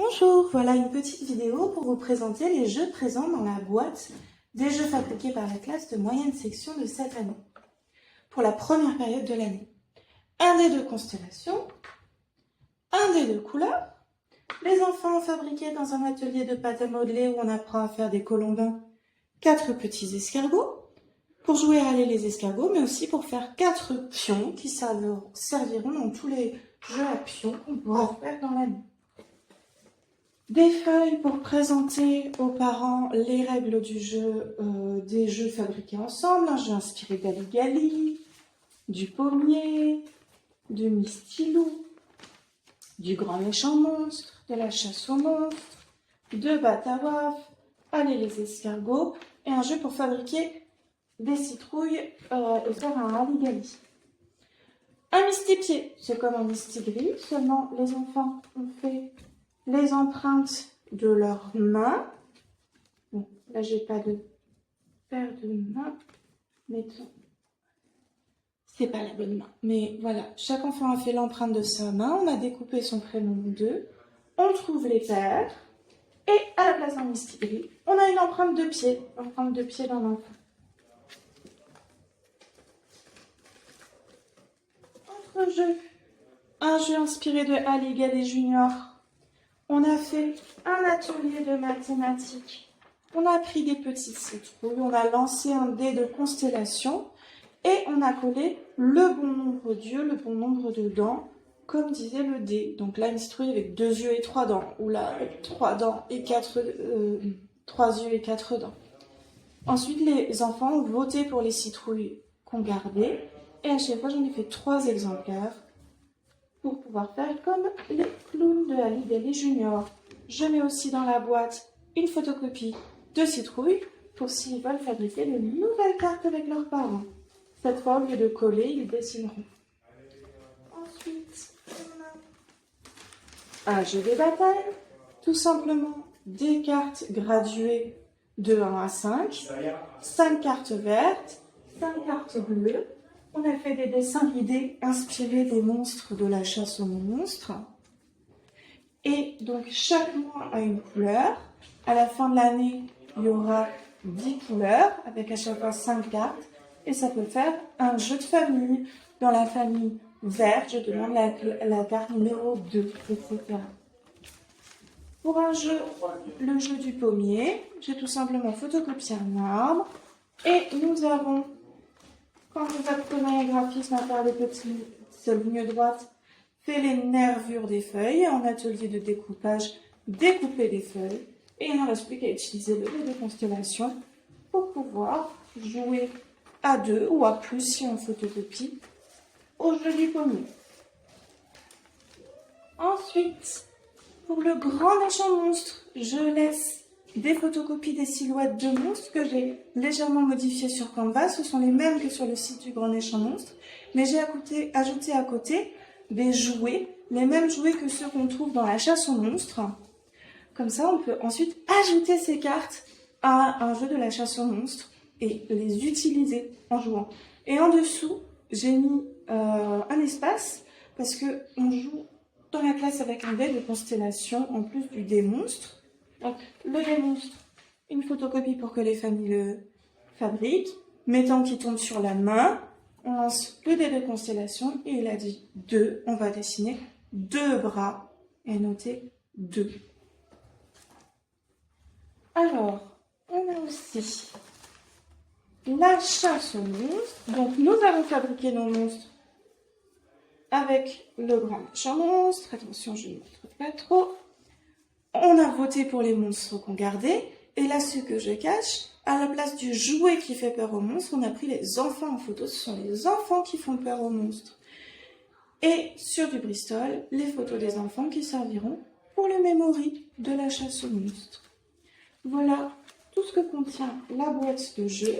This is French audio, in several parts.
Bonjour, voilà une petite vidéo pour vous présenter les jeux présents dans la boîte des jeux fabriqués par la classe de moyenne section de cette année. Pour la première période de l'année, un dé de constellation, un dé de couleur, les enfants ont fabriqué dans un atelier de pâte à modeler où on apprend à faire des colombins 4 petits escargots, pour jouer à aller les escargots, mais aussi pour faire 4 pions qui serviront dans tous les jeux à pions qu'on pourra faire dans l'année. Des feuilles pour présenter aux parents les règles du jeu, des jeux fabriqués ensemble, un jeu inspiré d'Ali-Gali, du pommier, de Mistilou, du grand méchant monstre, de la chasse aux monstres, de Batawaf, aller les escargots, et un jeu pour fabriquer des citrouilles et faire un Ali-Gali. Un mystipié, c'est comme un mistigris, seulement les enfants ont fait les empreintes de leurs mains. Bon, là, j'ai pas de paire de mains. Mettons. C'est pas la bonne main. Mais voilà, chaque enfant a fait l'empreinte de sa main. On a découpé son prénom en deux. On trouve les paires. Et à la place d'un mistigris, on a une empreinte de pied. Empreinte de pied d'un enfant. Autre jeu. Un jeu inspiré de Ali-Gali Junior. On a fait un atelier de mathématiques. On a pris des petites citrouilles, on a lancé un dé de constellation et on a collé le bon nombre d'yeux, le bon nombre de dents, comme disait le dé. Donc là, une citrouille avec 2 yeux et 3 dents, ou là, avec 3 dents et 3 yeux et 4 dents. Ensuite, les enfants ont voté pour les citrouilles qu'on gardait et à chaque fois, j'en ai fait 3 exemplaires pour pouvoir faire comme les clowns de Ali-Gali Junior. Je mets aussi dans la boîte une photocopie de citrouilles pour s'ils veulent fabriquer de nouvelles cartes avec leurs parents. Cette fois, au lieu de coller, ils dessineront. Ensuite, on a un jeu de bataille, tout simplement des cartes graduées de 1 à 5, 5 cartes vertes, 5 cartes bleues. On a fait des dessins guidés inspirés des monstres de la chasse aux monstres. Et donc, chaque mois a une couleur. À la fin de l'année, il y aura 10 couleurs, avec à chaque fois 5 cartes. Et ça peut faire un jeu de famille. Dans la famille verte, je demande la carte numéro 2, etc. Pour un jeu, le jeu du pommier, j'ai tout simplement photocopié un arbre. Et nous avons, quand vous apprenez un graphisme à faire des petites lignes droites, fait les nervures des feuilles. En atelier de découpage, découper les feuilles. Et il ne reste plus qu'à utiliser le dé de constellation pour pouvoir jouer à 2 ou à plus si on photocopie au jeu du pommier. Ensuite, pour le grand méchant monstre, je laisse des photocopies des silhouettes de monstres que j'ai légèrement modifiées sur Canva. Ce sont les mêmes que sur le site du grand méchant monstre, mais j'ai ajouté à côté des jouets, les mêmes jouets que ceux qu'on trouve dans la chasse aux monstres. Comme ça, on peut ensuite ajouter ces cartes à un jeu de la chasse aux monstres et les utiliser en jouant. Et en dessous, j'ai mis un espace parce qu'on joue dans la classe avec un dé de constellation en plus du dé monstre. Donc, le dé monstre, une photocopie pour que les familles le fabriquent. Mettant qui tombe sur la main, on lance le dé de constellation et il a dit 2. On va dessiner 2 bras et noter 2. Alors, on a aussi la chasse aux monstres. Donc, nous avons fabriqué nos monstres avec le grand méchant monstre. Attention, je ne montre pas trop. On a voté pour les monstres qu'on gardait. Et là, ce que je cache, à la place du jouet qui fait peur aux monstres, on a pris les enfants en photo. Ce sont les enfants qui font peur aux monstres. Et sur du Bristol, les photos des enfants qui serviront pour le memory de la chasse aux monstres. Voilà tout ce que contient la boîte de jeu.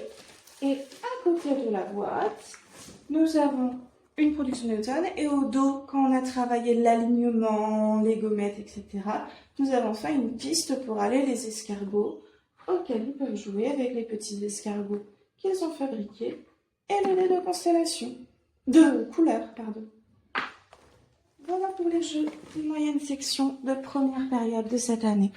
Et à côté de la boîte, nous avons une production d'automne et au dos, quand on a travaillé l'alignement, les gommettes, etc., nous avons fait une piste pour aller les escargots auxquels ils peuvent jouer avec les petits escargots qu'ils ont fabriqués et le dé de constellation, de couleur, pardon. Voilà pour les jeux de moyenne section de première période de cette année.